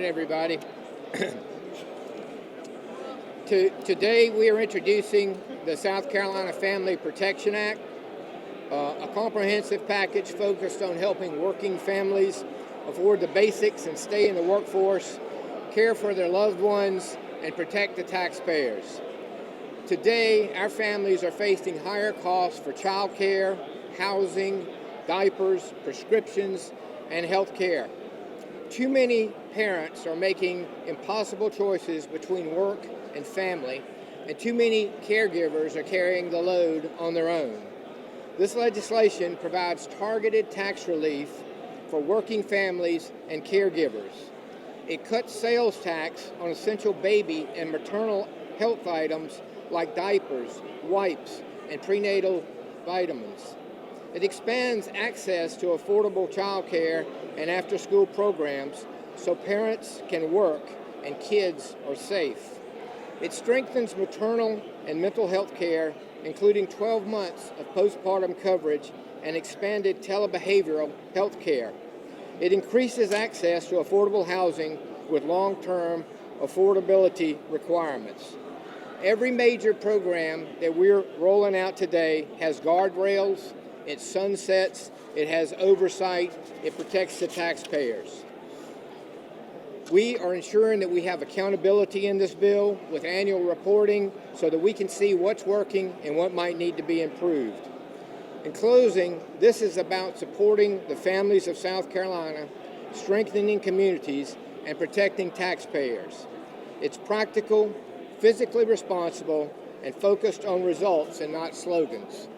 morning, everybody. Today we are introducing the South Carolina Family Protection Act, a comprehensive package focused on helping working families afford the basics and stay in the workforce, care for their loved ones, and protect the taxpayers. Today, our families are facing higher costs for childcare, housing, diapers, prescriptions, and health care. Too many parents are making impossible choices between work and family, and too many caregivers are carrying the load on their own. This legislation provides targeted tax relief for working families and caregivers. It cuts sales tax on essential baby and maternal health items like diapers, wipes, and prenatal vitamins. It expands access to affordable childcare and after-school programs so parents can work and kids are safe. It strengthens maternal and mental health care, including 12 months of postpartum coverage and expanded telebehavioral health care. It increases access to affordable housing with long-term affordability requirements. Every major program that we're rolling out today has guardrails, it sunsets, it has oversight, it protects the taxpayers. We are ensuring that we have accountability in this bill with annual reporting so that we can see what's working and what might need to be improved. In closing, this is about supporting the families of South Carolina, strengthening communities, and protecting taxpayers. It's practical, physically responsible, and focused on results and not slogans.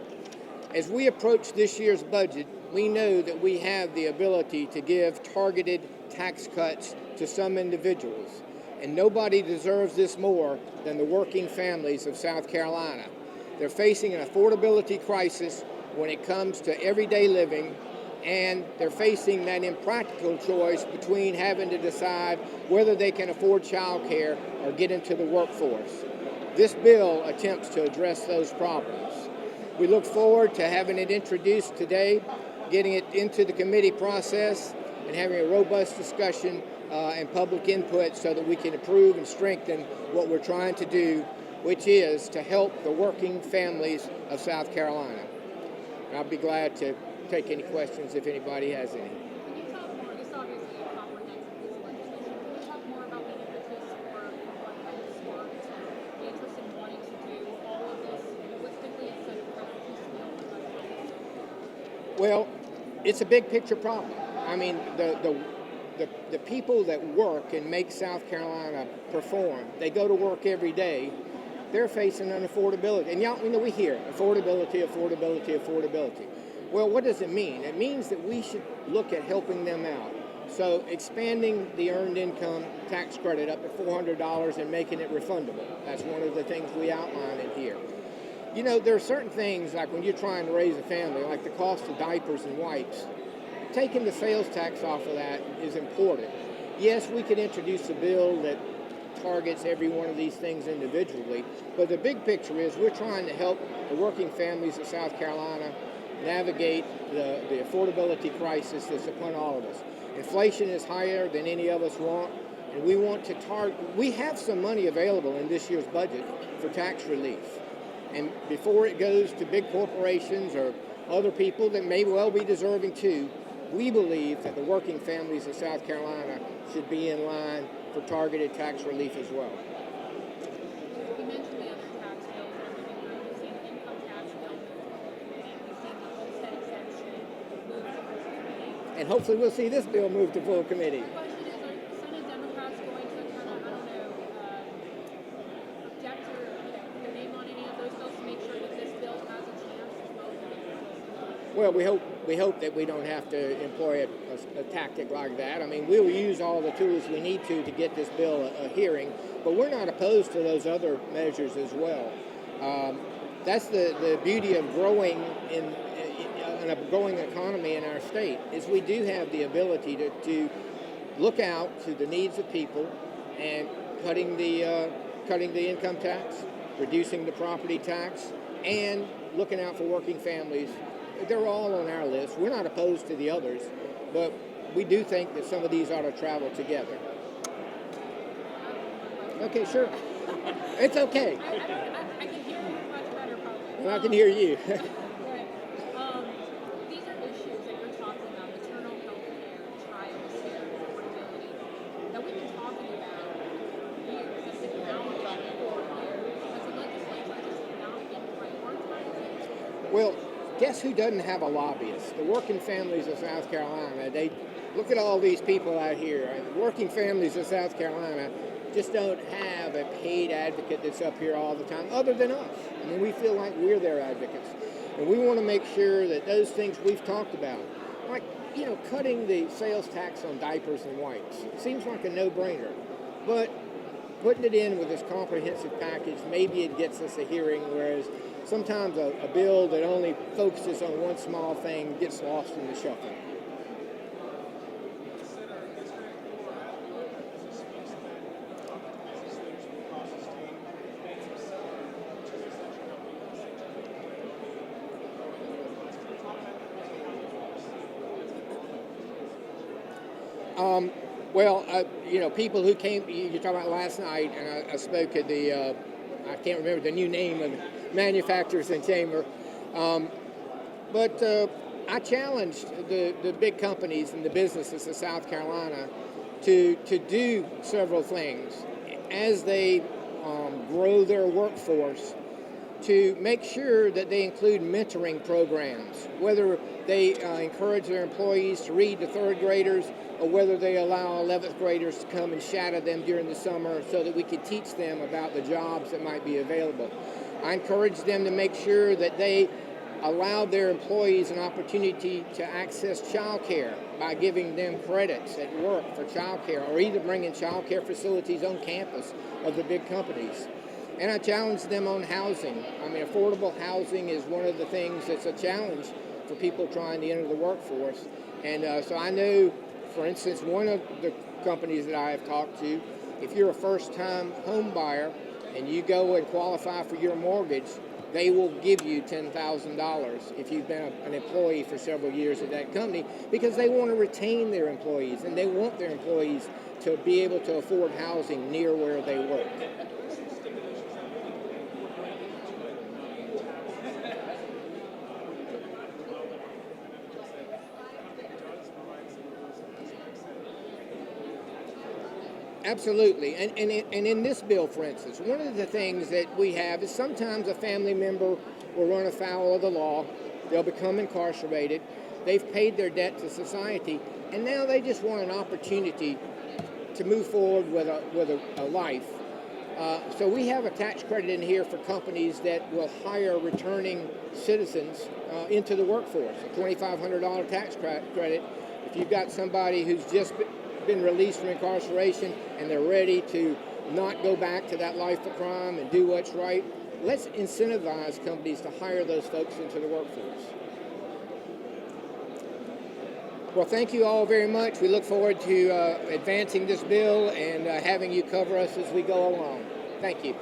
As we approach this year's budget, we know that we have the ability to give targeted tax cuts to some individuals, and nobody deserves this more than the working families of South Carolina. They're facing an affordability crisis when it comes to everyday living, and they're facing that impractical choice between having to decide whether they can afford child care or get into the workforce. This bill attempts to address those problems. We look forward to having it introduced today, getting it into the committee process, and having a robust discussion and public input so that we can improve and strengthen what we're trying to do, which is to help the working families of South Carolina. And I'll be glad to take any questions if anybody has any. Can you talk more, this obviously a comprehensive piece of legislation, can you talk more about the impetus for what kind of sparked the interest in wanting to do all of this holistically instead of kind of piecemeal? Well, it's a big picture problem. I mean, the people that work and make South Carolina perform, they go to work every day, they're facing an affordability. And y'all, we hear affordability. Well, what does it mean? It means that we should look at helping them out. So expanding the earned income tax credit up to $400 and making it refundable. That's one of the things we outline in here. You know, there are certain things like when you're trying to raise a family, like the cost of diapers and wipes, taking the sales tax off of that is important. Yes, we could introduce a bill that targets every one of these things individually, but the big picture is we're trying to help the working families of South Carolina navigate the affordability crisis that's upon all of us. Inflation is higher than any of us want, and we want to we have some money available in this year's budget for tax relief. And before it goes to big corporations or other people that may well be deserving too, we believe that the working families of South Carolina should be in line for targeted tax relief as well. You mentioned the other tax bills that are moving through. We've seen the income tax bill move through, and we've seen the homestead exemption move to full committee. And hopefully we'll see this bill move to full committee. The question is, are Senate Democrats going to kind of, object or put their name on any of those bills to make sure that this bill has a chance as well as the other bills? Well, we hope that we don't have to employ a tactic like that. I mean, we'll use all the tools we need to get this bill a hearing, but we're not opposed to those other measures as well. That's the beauty of growing in a growing economy in our state, is we do have the ability to look out to the needs of people and cutting the income tax, reducing the property tax, and looking out for working families. They're all on our list. We're not opposed to the others, but we do think that some of these ought to travel together. Okay, sure. It's okay. I can hear you much better, probably. And I can hear you. Right. These are issues that you're talking about, maternal health care, child care, affordability, that we've been talking about for years. It's been out there for years. Has the legislature just not been prioritizing? Well, guess who doesn't have a lobbyist? The working families of South Carolina. They look at all these people out here. Working families of South Carolina just don't have a paid advocate that's up here all the time, other than us. I mean, we feel like we're their advocates, and we want to make sure that those things we've talked about, like cutting the sales tax on diapers and wipes, seems like a no-brainer, but putting it in with this comprehensive package, maybe it gets us a hearing, whereas sometimes a bill that only focuses on one small thing gets lost in the shuffle. People who came, you're talking about last night, and I spoke at the, I can't remember the new name of the manufacturers in chamber, but I challenged the big companies and the businesses of South Carolina to do several things as they grow their workforce, to make sure that they include mentoring programs, whether they encourage their employees to read to third graders, or whether they allow 11th graders to come and shadow them during the summer so that we can teach them about the jobs that might be available. I encourage them to make sure that they allow their employees an opportunity to access childcare by giving them credits at work for childcare, or either bringing childcare facilities on campus of the big companies. And I challenge them on housing. I mean, affordable housing is one of the things that's a challenge for people trying to enter the workforce. And so I know, for instance, one of the companies that I have talked to, if you're a first-time home buyer and you go and qualify for your mortgage, they will give you $10,000 if you've been an employee for several years at that company, because they want to retain their employees, and they want their employees to be able to afford housing near where they work. Absolutely. And in this bill, for instance, one of the things that we have is sometimes a family member will run afoul of the law. They'll become incarcerated. They've paid their debt to society, and now they just want an opportunity to move forward with a life. So we have a tax credit in here for companies that will hire returning citizens into the workforce, a $2,500 tax credit. If you've got somebody who's just been released from incarceration and they're ready to not go back to that life of crime and do what's right, let's incentivize companies to hire those folks into the workforce. Well, thank you all very much. We look forward to advancing this bill and having you cover us as we go along. Thank you.